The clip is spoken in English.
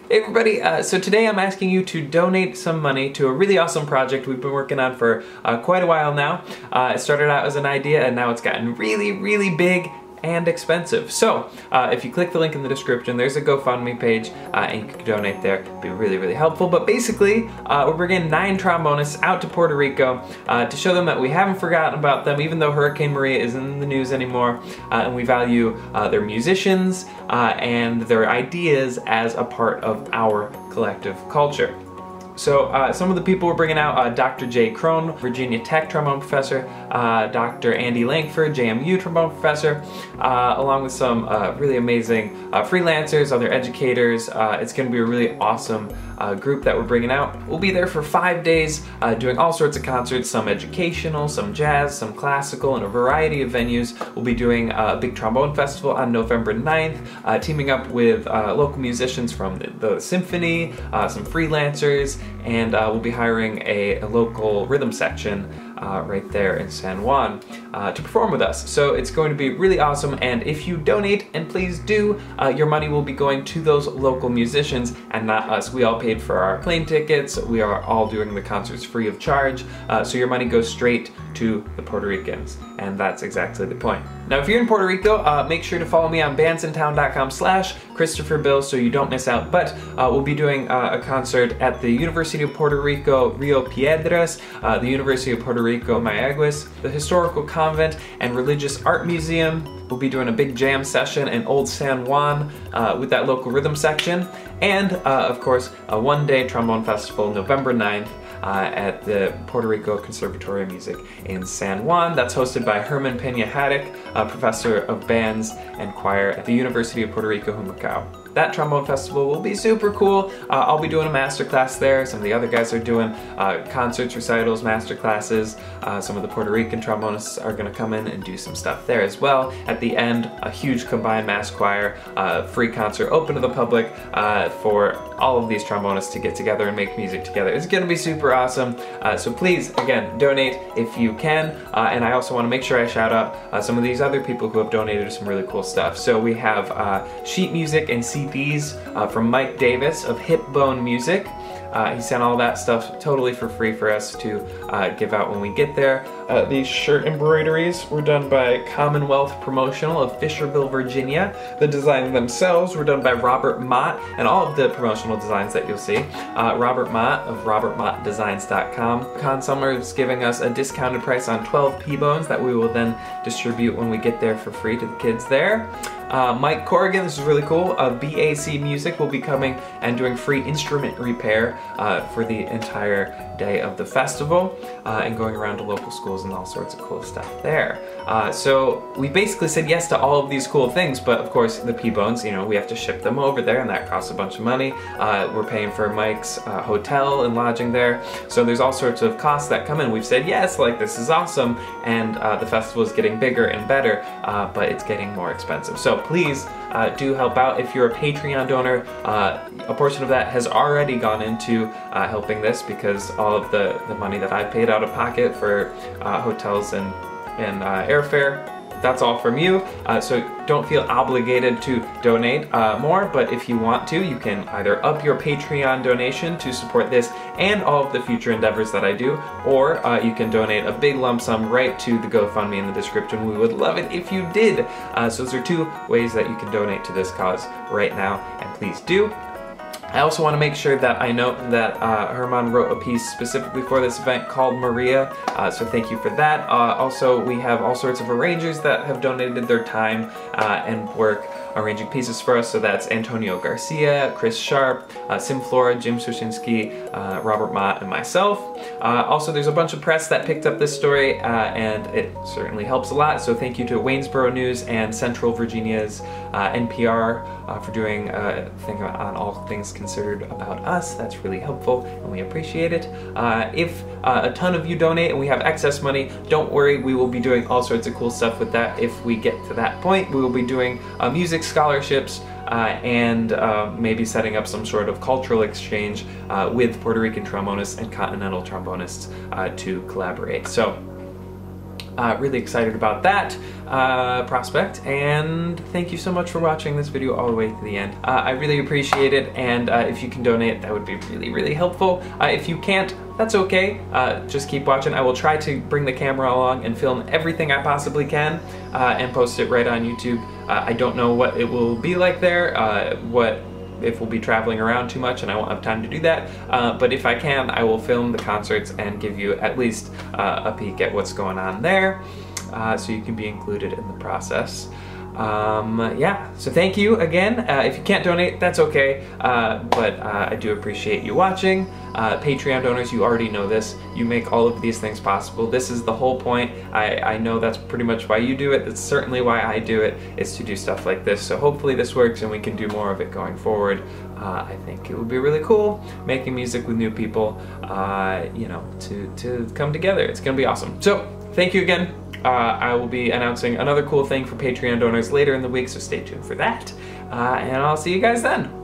Hey everybody, so today I'm asking you to donate some money to a really awesome project we've been working on for quite a while now. It started out as an idea and now it's gotten really big and expensive. So if you click the link in the description, there's a GoFundMe page and you can donate there. It'd be really helpful. But basically, we're bringing 9 trombonists out to Puerto Rico to show them that we haven't forgotten about them, even though Hurricane Maria isn't in the news anymore, and we value their musicians and their ideas as a part of our collective culture. So some of the people we're bringing out, Dr. Jay Crone, Virginia Tech trombone professor, Dr. Andy Langford, JMU trombone professor, along with some really amazing freelancers, other educators. It's going to be a really awesome group that we're bringing out. We'll be there for 5 days doing all sorts of concerts, some educational, some jazz, some classical, and a variety of venues. We'll be doing a big trombone festival on November 9th, teaming up with local musicians from the symphony, some freelancers, and we'll be hiring a local rhythm section right there in San Juan to perform with us. So it's going to be really awesome, and if you donate, and please do, your money will be going to those local musicians and not us. We all paid for our plane tickets, we are all doing the concerts free of charge, so your money goes straight to the Puerto Ricans, and that's exactly the point. Now if you're in Puerto Rico, make sure to follow me on bandsintown.com/ChristopherBill so you don't miss out, but we'll be doing a concert at the University of Puerto Rico Rio Piedras, the University of Puerto Rico Mayagüez, the Historical Convent and Religious Art Museum. We'll be doing a big jam session in Old San Juan with that local rhythm section, and of course a one-day trombone festival November 9th at the Puerto Rico Conservatory of Music in San Juan. That's hosted by Herman Peña-Haddock, Professor of Bands and Choir at the University of Puerto Rico, Humacao. That trombone festival will be super cool. I'll be doing a masterclass there. Some of the other guys are doing concerts, recitals, masterclasses. Some of the Puerto Rican trombonists are gonna come in and do some stuff there as well. At the end, a huge combined mass choir, free concert open to the public for all of these trombonists to get together and make music together. It's gonna be super awesome. So please, again, donate if you can. And I also wanna make sure I shout out some of these other people who have donated some really cool stuff. So we have sheet music and CDs from Mike Davis of Hip Bone Music. He sent all that stuff totally for free for us to give out when we get there. These shirt embroideries were done by Commonwealth Promotional of Fisherville, Virginia. The designs themselves were done by Robert Mott, and all of the promotional designs that you'll see. Robert Mott of robertmottdesigns.com. Con Summer is giving us a discounted price on 12 P-bones that we will then distribute when we get there for free to the kids there. Mike Corrigan, this is really cool, of BAC Music will be coming and doing free instrument repair for the entire day of the festival and going around to local schools and all sorts of cool stuff there. So we basically said yes to all of these cool things, but of course the P-bones, you know, we have to ship them over there and that costs a bunch of money. We're paying for Mike's hotel and lodging there, so there's all sorts of costs that come in. We've said yes, like this is awesome, and the festival is getting bigger and better, but it's getting more expensive. So please do help out. If you're a Patreon donor, a portion of that has already gone into helping this, because all of the money that I paid out of pocket for hotels and airfare, that's all from you, so don't feel obligated to donate more, but if you want to, you can either up your Patreon donation to support this and all of the future endeavors that I do, or you can donate a big lump sum right to the GoFundMe in the description. We would love it if you did. So those are 2 ways that you can donate to this cause right now, and please do. I also want to make sure that I note that Herman wrote a piece specifically for this event called Maria, so thank you for that. Also, we have all sorts of arrangers that have donated their time and work arranging pieces for us, so that's Antonio Garcia, Chris Sharp, Sim Flora, Jim Sushinsky, Robert Mott, and myself. Also, there's a bunch of press that picked up this story, and it certainly helps a lot, so thank you to Waynesboro News and Central Virginia's NPR for doing a thing on all things considered about us. That's really helpful, and we appreciate it. If a ton of you donate and we have excess money, don't worry, we will be doing all sorts of cool stuff with that. If we get to that point, we will be doing music scholarships and maybe setting up some sort of cultural exchange with Puerto Rican trombonists and continental trombonists to collaborate. So Really excited about that prospect, and thank you so much for watching this video all the way to the end. I really appreciate it, and if you can donate, that would be really, really helpful. If you can't, that's okay. Just keep watching. I will try to bring the camera along and film everything I possibly can and post it right on YouTube. I don't know what it will be like there, if we'll be traveling around too much and I won't have time to do that. But if I can, I will film the concerts and give you at least a peek at what's going on there, so you can be included in the process. Yeah, so thank you again. If you can't donate, that's okay, but I do appreciate you watching. Patreon donors, you already know this. You make all of these things possible. This is the whole point. I know that's pretty much why you do it. That's certainly why I do it, is to do stuff like this. So hopefully this works and we can do more of it going forward. I think it would be really cool making music with new people, you know, to come together. It's gonna be awesome. So thank you again. I will be announcing another cool thing for Patreon donors later in the week, so stay tuned for that. And I'll see you guys then.